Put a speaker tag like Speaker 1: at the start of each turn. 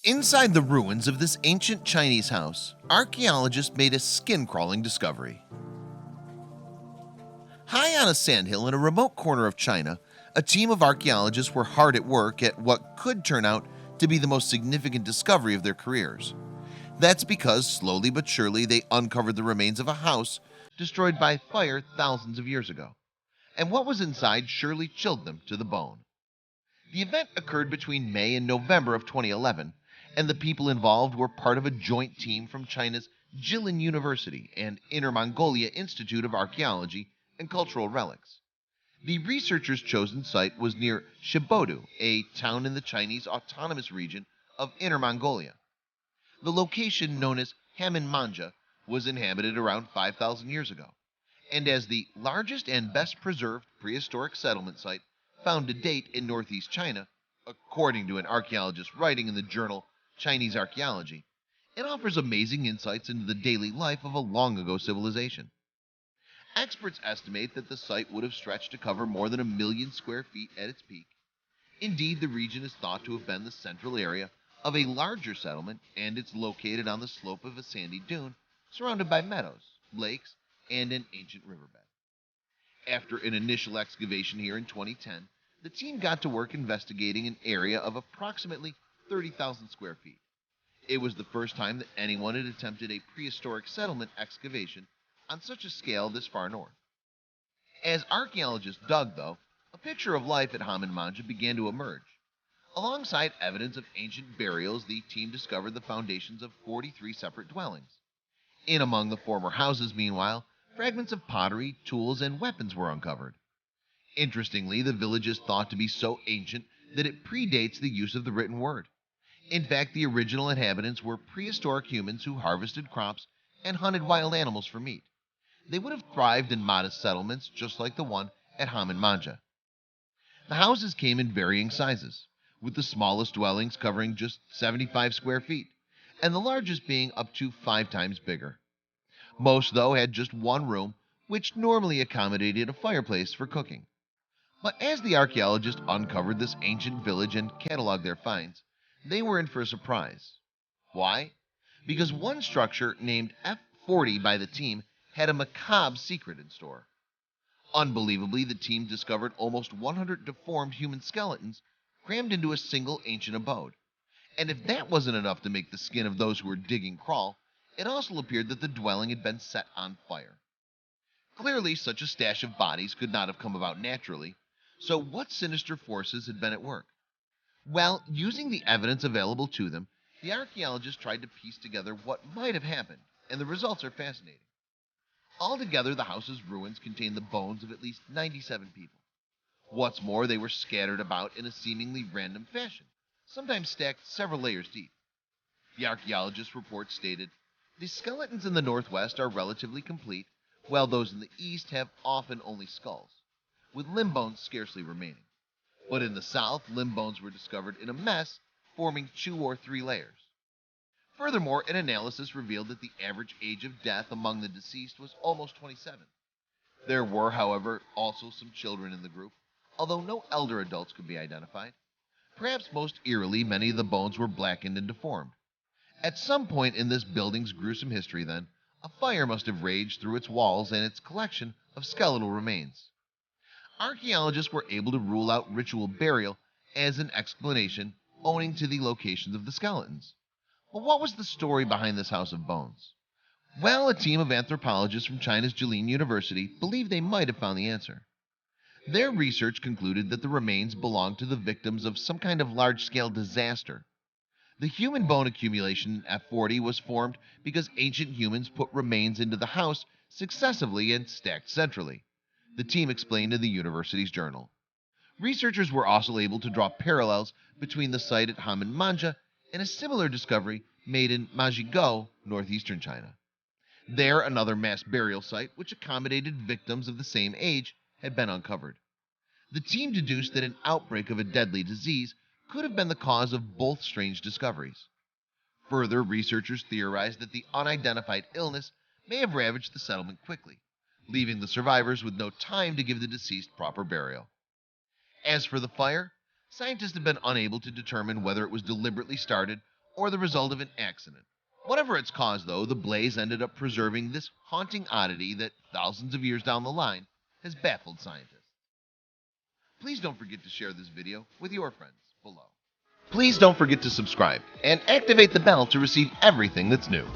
Speaker 1: Inside the ruins of this ancient Chinese house, archaeologists made a skin-crawling discovery. High on a sandhill in a remote corner of China, a team of archaeologists were hard at work at what could turn out to be the most significant discovery of their careers. That's because slowly but surely they uncovered the remains of a house destroyed by fire thousands of years ago. And what was inside surely chilled them to the bone. The event occurred between May and November of 2011, and the people involved were part of a joint team from China's Jilin University and Inner Mongolia Institute of Archaeology and Cultural Relics. The researchers' chosen site was near Shibodu, a town in the Chinese autonomous region of Inner Mongolia. The location, known as Hamin-Manja, was inhabited around 5,000 years ago, and as the largest and best preserved prehistoric settlement site found to date in northeast China, according to an archaeologist writing in the journal Chinese Archaeology, it offers amazing insights into the daily life of a long-ago civilization. Experts estimate that the site would have stretched to cover more than 1 million square feet at its peak. Indeed, the region is thought to have been the central area of a larger settlement, and it's located on the slope of a sandy dune surrounded by meadows, lakes, and an ancient riverbed. After an initial excavation here in 2010, the team got to work investigating an area of approximately 30,000 square feet. It was the first time that anyone had attempted a prehistoric settlement excavation on such a scale this far north. As archaeologists dug, though, a picture of life at Hamin-Manja began to emerge. Alongside evidence of ancient burials, the team discovered the foundations of 43 separate dwellings. In among the former houses, meanwhile, fragments of pottery, tools, and weapons were uncovered. Interestingly, the village is thought to be so ancient that it predates the use of the written word. In fact, the original inhabitants were prehistoric humans who harvested crops and hunted wild animals for meat. They would have thrived in modest settlements just like the one at Hamin-Manja. The houses came in varying sizes, with the smallest dwellings covering just 75 square feet, and the largest being up to 5 times bigger. Most, though, had just one room, which normally accommodated a fireplace for cooking. But as the archaeologists uncovered this ancient village and cataloged their finds, they were in for a surprise. Why? Because one structure named F40 by the team had a macabre secret in store. Unbelievably, the team discovered almost 100 deformed human skeletons crammed into a single ancient abode. And if that wasn't enough to make the skin of those who were digging crawl, it also appeared that the dwelling had been set on fire. Clearly, such a stash of bodies could not have come about naturally, so what sinister forces had been at work? Well, using the evidence available to them, the archaeologists tried to piece together what might have happened, and the results are fascinating. Altogether, the house's ruins contained the bones of at least 97 people. What's more, they were scattered about in a seemingly random fashion, sometimes stacked several layers deep. The archaeologist's report stated, "The skeletons in the northwest are relatively complete, while those in the east have often only skulls, with limb bones scarcely remaining. But in the south, limb bones were discovered in a mess, forming 2 or 3 layers. Furthermore, an analysis revealed that the average age of death among the deceased was almost 27. There were, however, also some children in the group, although no elder adults could be identified. Perhaps most eerily, many of the bones were blackened and deformed. At some point in this building's gruesome history, then, a fire must have raged through its walls and its collection of skeletal remains." Archaeologists were able to rule out ritual burial as an explanation owing to the locations of the skeletons. But what was the story behind this house of bones? Well, a team of anthropologists from China's Jilin University believed they might have found the answer. Their research concluded that the remains belonged to the victims of some kind of large-scale disaster. The human bone accumulation in F40 was formed because ancient humans put remains into the house successively and stacked centrally, the team explained in the university's journal. Researchers were also able to draw parallels between the site at Hamin-Manja and a similar discovery made in Majigou, northeastern China. There, another mass burial site, which accommodated victims of the same age, had been uncovered. The team deduced that an outbreak of a deadly disease could have been the cause of both strange discoveries. Further, researchers theorized that the unidentified illness may have ravaged the settlement quickly, leaving the survivors with no time to give the deceased proper burial. As for the fire, scientists have been unable to determine whether it was deliberately started or the result of an accident. Whatever its cause, though, the blaze ended up preserving this haunting oddity that, thousands of years down the line, has baffled scientists. Please don't forget to share this video with your friends below. Please don't forget to subscribe and activate the bell to receive everything that's new.